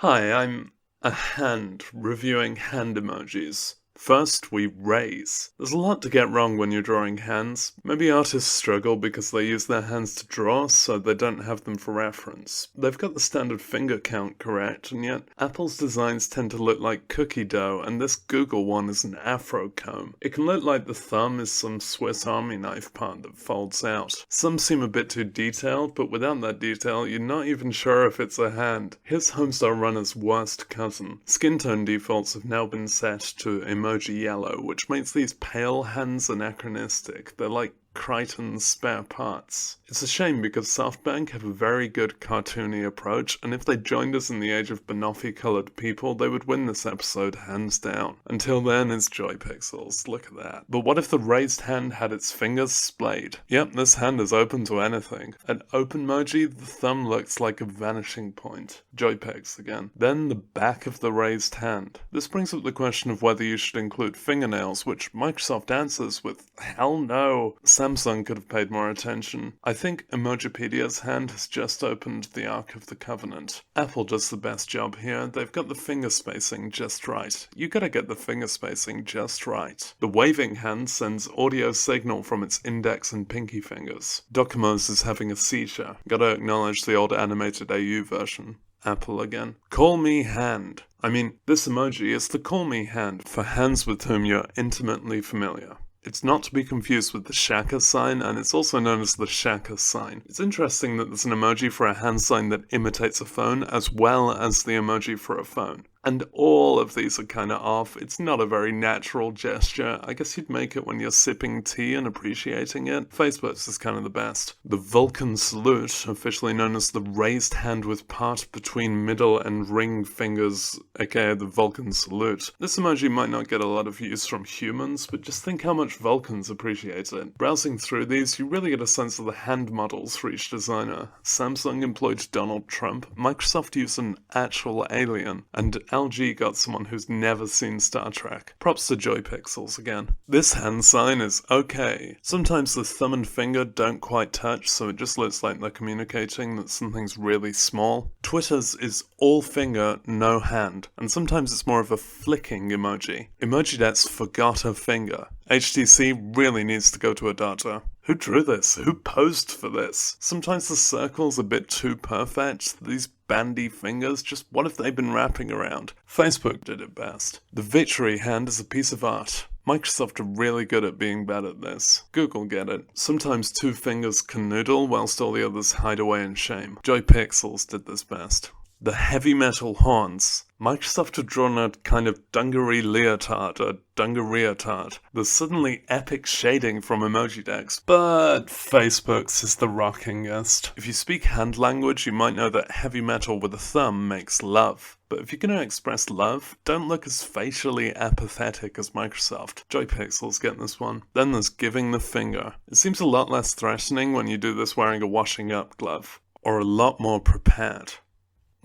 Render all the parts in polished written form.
Hi, I'm a hand reviewing hand emojis. First, we raise. There's a lot to get wrong when you're drawing hands. Maybe artists struggle because they use their hands to draw, so they don't have them for reference. They've got the standard finger count correct, and yet Apple's designs tend to look like cookie dough, and this Google one is an afro comb. It can look like the thumb is some Swiss Army knife part that folds out. Some seem a bit too detailed, but without that detail, you're not even sure if it's a hand. Here's Homestar Runner's worst cousin. Skin tone defaults have now been set to Emoji yellow, which makes these pale hands anachronistic. They're like Crichton's spare parts. It's a shame because SoftBank have a very good cartoony approach, and if they joined us in the age of Banoffee-coloured people, they would win this episode hands down. Until then, it's Joy Pixels. Look at that. But what if the raised hand had its fingers splayed? Yep, this hand is open to anything. At OpenMoji, the thumb looks like a vanishing point. Joypix again. Then the back of the raised hand. This brings up the question of whether you should include fingernails, which Microsoft answers with, hell no. Samsung could have paid more attention. I think Emojipedia's hand has just opened the Ark of the Covenant. Apple does the best job here. They've got the finger spacing just right. You gotta get the finger spacing just right. The waving hand sends audio signal from its index and pinky fingers. Docomo's is having a seizure. Gotta acknowledge the old animated AU version. Apple again. Call me hand. I mean, this emoji is the call me hand for hands with whom you're intimately familiar. It's not to be confused with the shaka sign, and it's also known as the shaka sign. It's interesting that there's an emoji for a hand sign that imitates a phone, as well as the emoji for a phone. And all of these are kind of off. It's not a very natural gesture. I guess you'd make it when you're sipping tea and appreciating it. Facebook's is kind of the best. The Vulcan salute, officially known as the raised hand with part between middle and ring fingers, aka the Vulcan salute. This emoji might not get a lot of use from humans, but just think how much Vulcans appreciate it. Browsing through these, you really get a sense of the hand models for each designer. Samsung employed Donald Trump, Microsoft used an actual alien, and LG got someone who's never seen Star Trek. Props to Joy Pixels again. This hand sign is okay. Sometimes the thumb and finger don't quite touch, so it just looks like they're communicating that something's really small. Twitter's is all finger, no hand, and sometimes it's more of a flicking emoji. Emojidet's forgot a finger. HTC really needs to go to a doctor. Who drew this? Who posed for this? Sometimes the circle's a bit too perfect. These bandy fingers, just what have they been wrapping around? Facebook did it best. The victory hand is a piece of art. Microsoft are really good at being bad at this. Google get it. Sometimes two fingers canoodle whilst all the others hide away in shame. Joy Pixels did this best. The heavy metal horns. Microsoft have drawn a kind of dungaree leotard, a dungareotard. There's suddenly epic shading from emoji decks, but Facebook's is the rockingest. If you speak hand language, you might know that heavy metal with a thumb makes love. But if you're going to express love, don't look as facially apathetic as Microsoft. Joy Pixels get this one. Then there's giving the finger. It seems a lot less threatening when you do this wearing a washing up glove. Or a lot more prepared.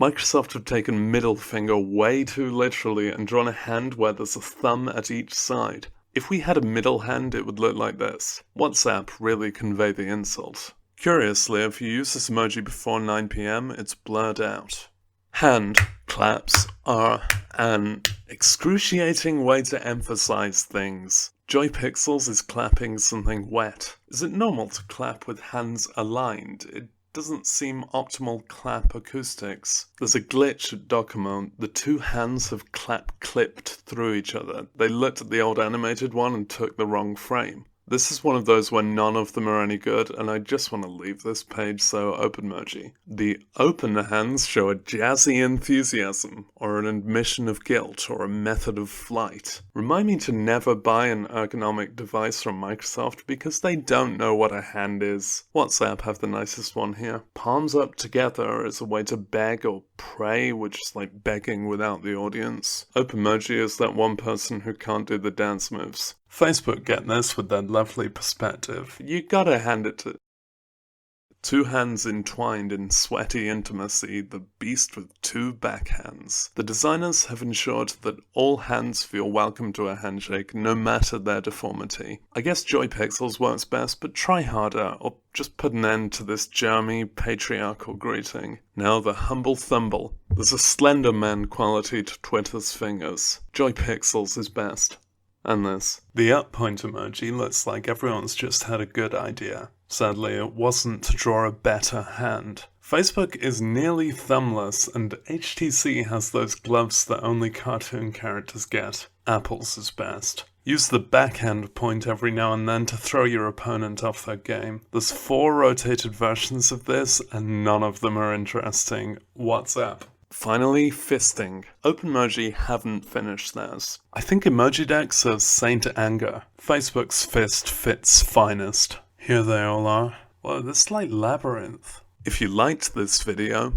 Microsoft have taken middle finger way too literally and drawn a hand where there's a thumb at each side. If we had a middle hand, it would look like this. WhatsApp really convey the insult. Curiously, if you use this emoji before 9 PM, it's blurred out. Hand claps are an excruciating way to emphasize things. Joy Pixels is clapping something wet. Is it normal to clap with hands aligned? It doesn't seem optimal clap acoustics. There's a glitch at Docomo. The two hands have clipped through each other. They looked at the old animated one and took the wrong frame. This is one of those where none of them are any good, and I just want to leave this page so OpenMoji. The open hands show a jazzy enthusiasm, or an admission of guilt, or a method of flight. Remind me to never buy an ergonomic device from Microsoft because they don't know what a hand is. WhatsApp have the nicest one here. Palms up together is a way to beg or pray, which is like begging without the audience. OpenMoji is that one person who can't do the dance moves. Facebook get this with that lovely perspective. You gotta hand it to Two hands entwined in sweaty intimacy, the beast with two backhands. The designers have ensured that all hands feel welcome to a handshake, no matter their deformity. I guess Joy Pixels works best, but try harder, or just put an end to this germy, patriarchal greeting. Now the humble thumble. There's a slender man quality to Twitter's fingers. Joy Pixels is best. And this. The up point emoji looks like everyone's just had a good idea. Sadly, it wasn't to draw a better hand. Facebook is nearly thumbless, and HTC has those gloves that only cartoon characters get. Apple's is best. Use the backhand point every now and then to throw your opponent off their game. There's 4 rotated versions of this, and none of them are interesting. What's up? Finally, fisting. OpenMoji haven't finished theirs. I think Emoji Deck says Saint Anger. Facebook's fist fits finest. Here they all are. Whoa, this is like Labyrinth. If you liked this video,